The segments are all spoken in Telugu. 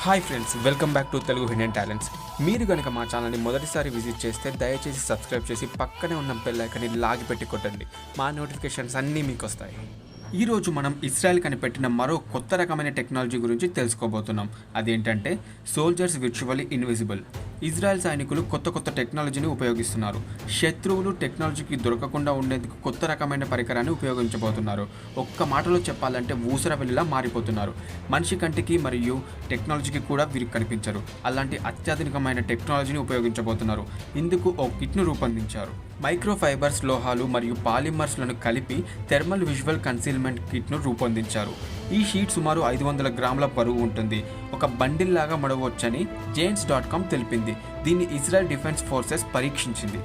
Hi friends, welcome back to Telugu hidden talents. మీరు కనుక మా ఛానల్ని మొదటిసారి విజిట్ చేస్తే దయచేసి సబ్స్క్రైబ్ చేసి పక్కనే ఉన్న బెల్ ఐకాన్ని లాగిపెట్టి కొట్టండి. మా నోటిఫికేషన్స్ అన్నీ మీకు వస్తాయి. ఈరోజు మనం ఇజ్రాయెల్ కనిపెట్టిన మరో కొత్త రకమైన టెక్నాలజీ గురించి తెలుసుకోబోతున్నాం. అదేంటంటే సోల్జర్స్ విర్చువల్లీ ఇన్విజిబుల్. ఇజ్రాయెల్ సైనికులు కొత్త టెక్నాలజీని ఉపయోగిస్తున్నారు. శత్రువులు టెక్నాలజీకి దొరకకుండా ఉండేందుకు కొత్త రకమైన పరికరాన్ని ఉపయోగించబోతున్నారు. ఒక్క మాటలో చెప్పాలంటే ఊసరవెల్లిలా మారిపోతున్నారు. మనిషి కంటికి మరియు టెక్నాలజీకి కూడా వీరు కనిపించరు. అలాంటి అత్యాధునికమైన టెక్నాలజీని ఉపయోగించబోతున్నారు. ఇందుకు ఓ కిట్ను రూపొందించారు. మైక్రోఫైబర్స్, లోహాలు మరియు పాలిమర్స్లను కలిపి థెర్మల్ విజువల్ కన్సీల్మెంట్ కిట్ను రూపొందించారు. ఈ షీట్ సుమారు 500 గ్రాముల బరువు ఉంటుంది. ఒక బండిల్ లాగా మడవచ్చని జైన్స్.com తెలిపింది. దీన్ని ఇజ్రాయెల్ డిఫెన్స్ ఫోర్సెస్ పరీక్షించింది.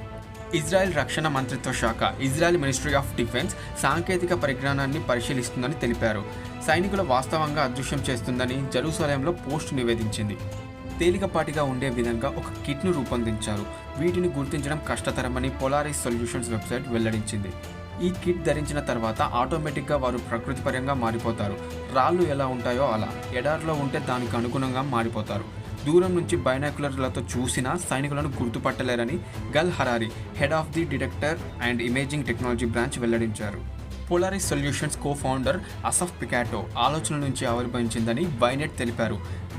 ఇజ్రాయెల్ రక్షణ మంత్రిత్వ శాఖ, ఇజ్రాయెల్ మినిస్ట్రీ ఆఫ్ డిఫెన్స్ సాంకేతిక పరిజ్ఞానాన్ని పరిశీలిస్తుందని తెలిపారు. సైనికుల వాస్తవంగా అదృశ్యం చేస్తుందని జెరూసలేంలో పోస్ట్ నివేదించింది. తేలికపాటిగా ఉండే విధంగా ఒక కిట్ను రూపొందించారు. వీటిని గుర్తించడం కష్టతరమని పోలారిస్ సొల్యూషన్స్ వెబ్సైట్ వెల్లడించింది. ఈ కిట్ ధరించిన తర్వాత ఆటోమేటిక్గా వారు ప్రకృతిపరంగా మారిపోతారు. రాళ్ళు ఎలా ఉంటాయో అలా ఎడారిలో ఉంటే దానికి అనుగుణంగా మారిపోతారు. దూరం నుంచి బైనాక్యులర్లతో చూసినా సైనికులను గుర్తుపట్టలేరని గల్ Harari, head of the detector and imaging technology branch వెల్లడించారు. పోలారిస్ సొల్యూషన్స్ కో-ఫౌండర్ అసఫ్ పికాటో ఆలోచన నుంచి ఆవిర్భవించిందని వైనెట్ తెలిపారు.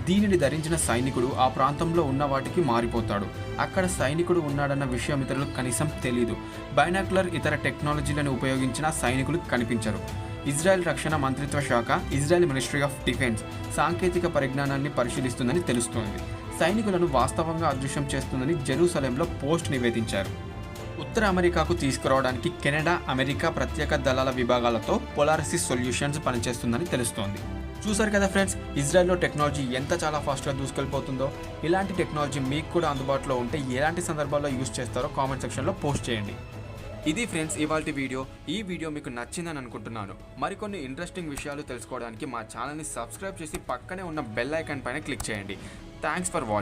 దీనిని ధరించిన సైనికుడు ఆ ప్రాంతంలో ఉన్న వాటికి మారిపోతాడు. అక్కడ సైనికుడు ఉన్నాడన్న విషయం ఇతరులకు కనీసం తెలీదు. బైనాక్యులర్ ఇతర టెక్నాలజీలను ఉపయోగించిన సైనికులు కనిపించరు. ఇజ్రాయెల్ రక్షణ మంత్రిత్వ శాఖ, ఇజ్రాయెల్ మినిస్ట్రీ ఆఫ్ డిఫెన్స్ సాంకేతిక పరిజ్ఞానాన్ని పరిశీలిస్తుందని తెలుస్తోంది. సైనికులను వాస్తవంగా అదృశ్యం చేస్తుందని జెరూసలేంలో పోస్ట్ నివేదించారు. ఉత్తర అమెరికాకు తీసుకురావడానికి కెనడా, అమెరికా ప్రత్యేక దళాల విభాగాలతో పోలారిస్ సొల్యూషన్స్ పనిచేస్తుందని తెలుస్తోంది. చూసారు కదా ఫ్రెండ్స్, ఇజ్రాయెల్లో టెక్నాలజీ ఎంత చాలా ఫాస్ట్గా దూసుకెళ్ళిపోతుందో. ఇలాంటి టెక్నాలజీ మీకు కూడా అందుబాటులో ఉంటే ఎలాంటి సందర్భాల్లో యూజ్ చేస్తారో కామెంట్ సెక్షన్లో పోస్ట్ చేయండి. ఇది ఫ్రెండ్స్ ఇవాల్టి వీడియో. ఈ వీడియో మీకు నచ్చిందని అనుకుంటున్నాను. మరికొన్ని ఇంట్రెస్టింగ్ విషయాలు తెలుసుకోవడానికి మా ఛానల్ని సబ్స్క్రైబ్ చేసి పక్కనే ఉన్న బెల్ ఐకాన్ పైన క్లిక్ చేయండి. Thanks for watching.